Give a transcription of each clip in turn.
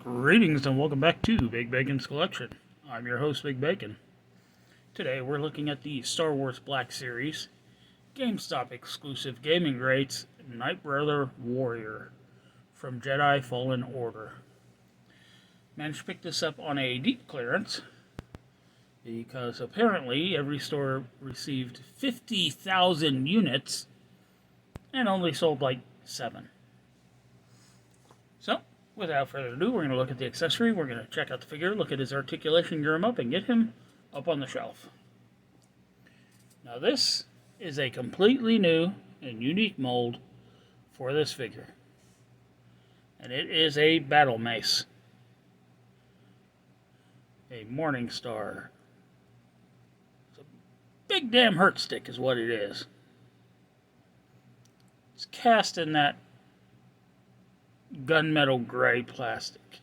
Greetings and welcome back to Big Bacon's Collection. I'm your host, Big Bacon. Today we're looking at the Star Wars Black Series, GameStop exclusive gaming greats, Nightbrother Warrior from Jedi Fallen Order. Managed to pick this up on a deep clearance because apparently every store received 50,000 units and only sold like 7. So, without further ado, we're going to look at the accessory, we're going to check out the figure, look at his articulation, gear him up, and get him up on the shelf. Now this is a completely new and unique mold for this figure. And it is a battle mace. A Morning Star. It's a big damn hurt stick is what it is. It's cast in that gunmetal gray plastic.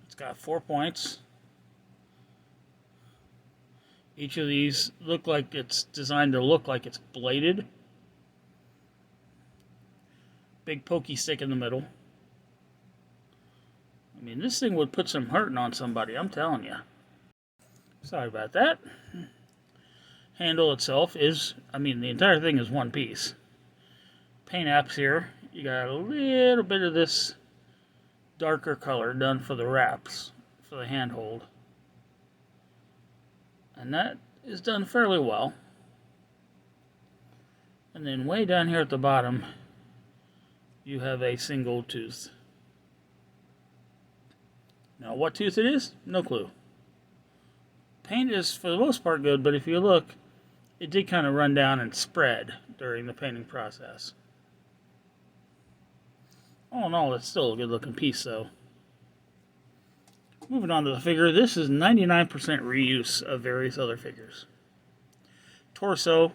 It's got 4 points. Each of these look like it's designed to look like it's bladed. Big pokey stick in the middle. I mean, this thing would put some hurting on somebody, I'm telling you. Sorry about that. Handle itself is, the entire thing is one piece. Paint apps here, you got a little bit of this darker color done for the wraps, for the handhold. And that is done fairly well. And then way down here at the bottom, you have a single tooth. Now what tooth it is? No clue. Paint is for the most part good, but if you look, it did kind of run down and spread during the painting process. All in all, it's still a good looking piece though. Moving on to the figure, this is 99% reuse of various other figures. Torso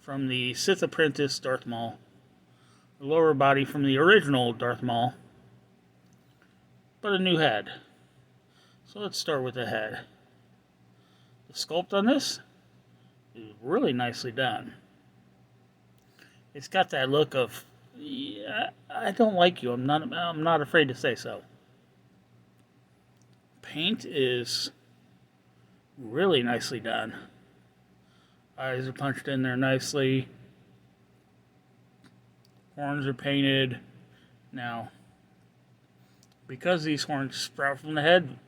from the Sith Apprentice Darth Maul. The lower body from the original Darth Maul. But a new head. So let's start with the head. The sculpt on this is really nicely done. It's got that look of, yeah, I don't like you. I'm not afraid to say so. Paint is really nicely done. Eyes are punched in there nicely. Horns are painted. Now, because these horns sprout from the head,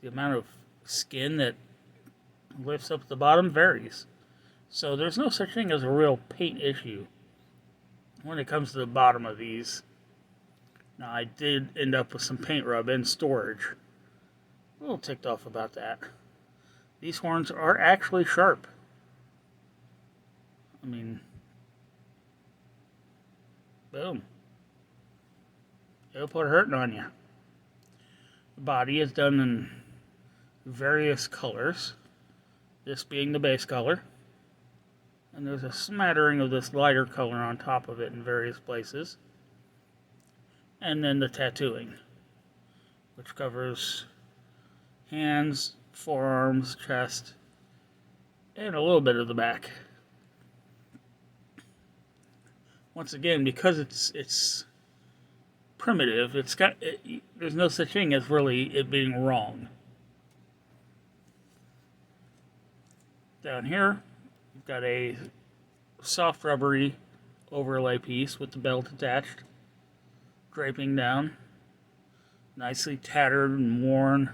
the amount of skin that lifts up at the bottom varies. So there's no such thing as a real paint issue when it comes to the bottom of these. Now, I did end up with some paint rub in storage. A little ticked off about that. These horns are actually sharp. I mean, boom. It'll put hurting on you. The body is done in various colors. This being the base color. And there's a smattering of this lighter color on top of it in various places. And then the tattooing, which covers hands, forearms, chest, and a little bit of the back. Once again, because it's primitive, there's no such thing as really it being wrong. Down here, you've got a soft rubbery overlay piece with the belt attached, draping down, nicely tattered and worn.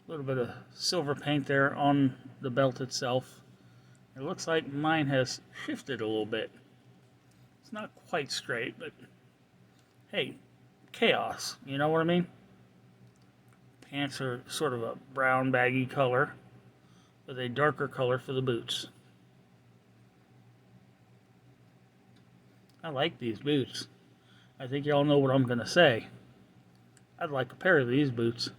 A little bit of silver paint there on the belt itself. It looks like mine has shifted a little bit. It's not quite straight, but hey, chaos, you know what I mean? Pants are sort of a brown baggy color with a darker color for the boots. I like these boots. I think y'all know what I'm going to say. I'd like a pair of these boots.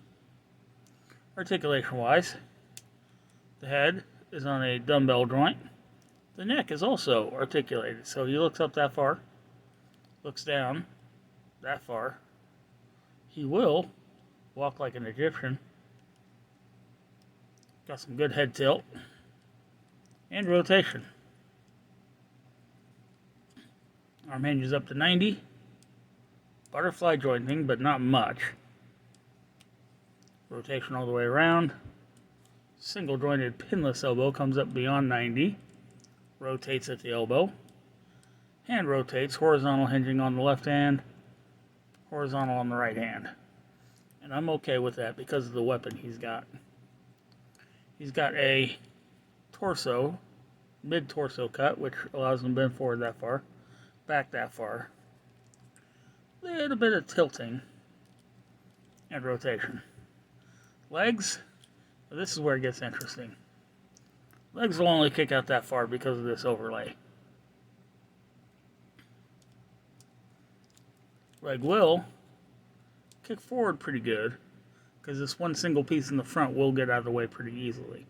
Articulation-wise, the head is on a dumbbell joint. The neck is also articulated, so he looks up that far, looks down that far. He will walk like an Egyptian. Got some good head tilt and rotation. Arm hinges up to 90. Butterfly jointing, but not much. Rotation all the way around. Single jointed pinless elbow comes up beyond 90. Rotates at the elbow. Hand rotates, horizontal hinging on the left hand, horizontal on the right hand. And I'm okay with that because of the weapon he's got. He's got a torso, mid-torso cut, which allows him to bend forward that far, back that far. A little bit of tilting and rotation. Legs, well, this is where it gets interesting. Legs will only kick out that far because of this overlay. Leg will kick forward pretty good because this one single piece in the front will get out of the way pretty easily.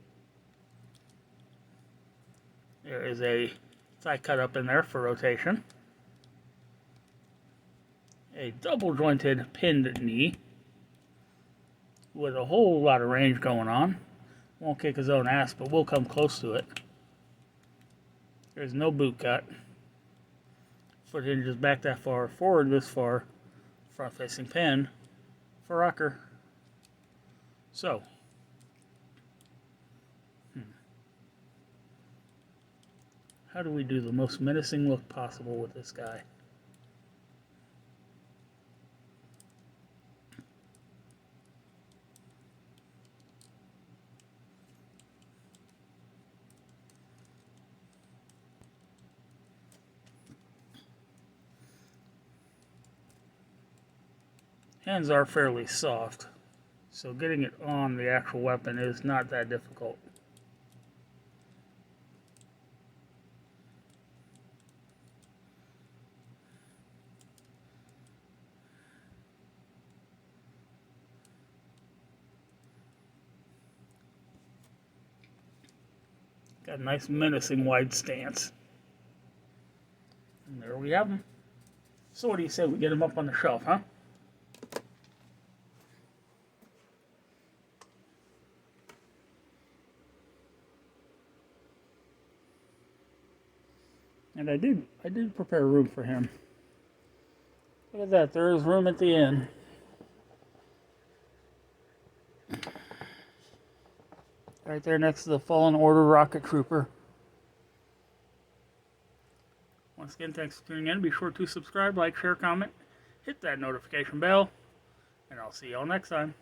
There is a thigh cut up in there for rotation. A double jointed pinned knee with a whole lot of range going on. Won't kick his own ass, but will come close to it. There's no boot cut. Foot hinges back that far, forward this far, front facing pin for rocker. So, how do we do the most menacing look possible with this guy? Hands are fairly soft, so getting it on the actual weapon is not that difficult. Got a nice menacing wide stance. And there we have him. So what do you say we get him up on the shelf, huh? And I did prepare room for him. Look at that, there is room at the end. Right there next to the Fallen Order rocket trooper. Once again, thanks for tuning in. Be sure to subscribe, like, share, comment, hit that notification bell, and I'll see y'all next time.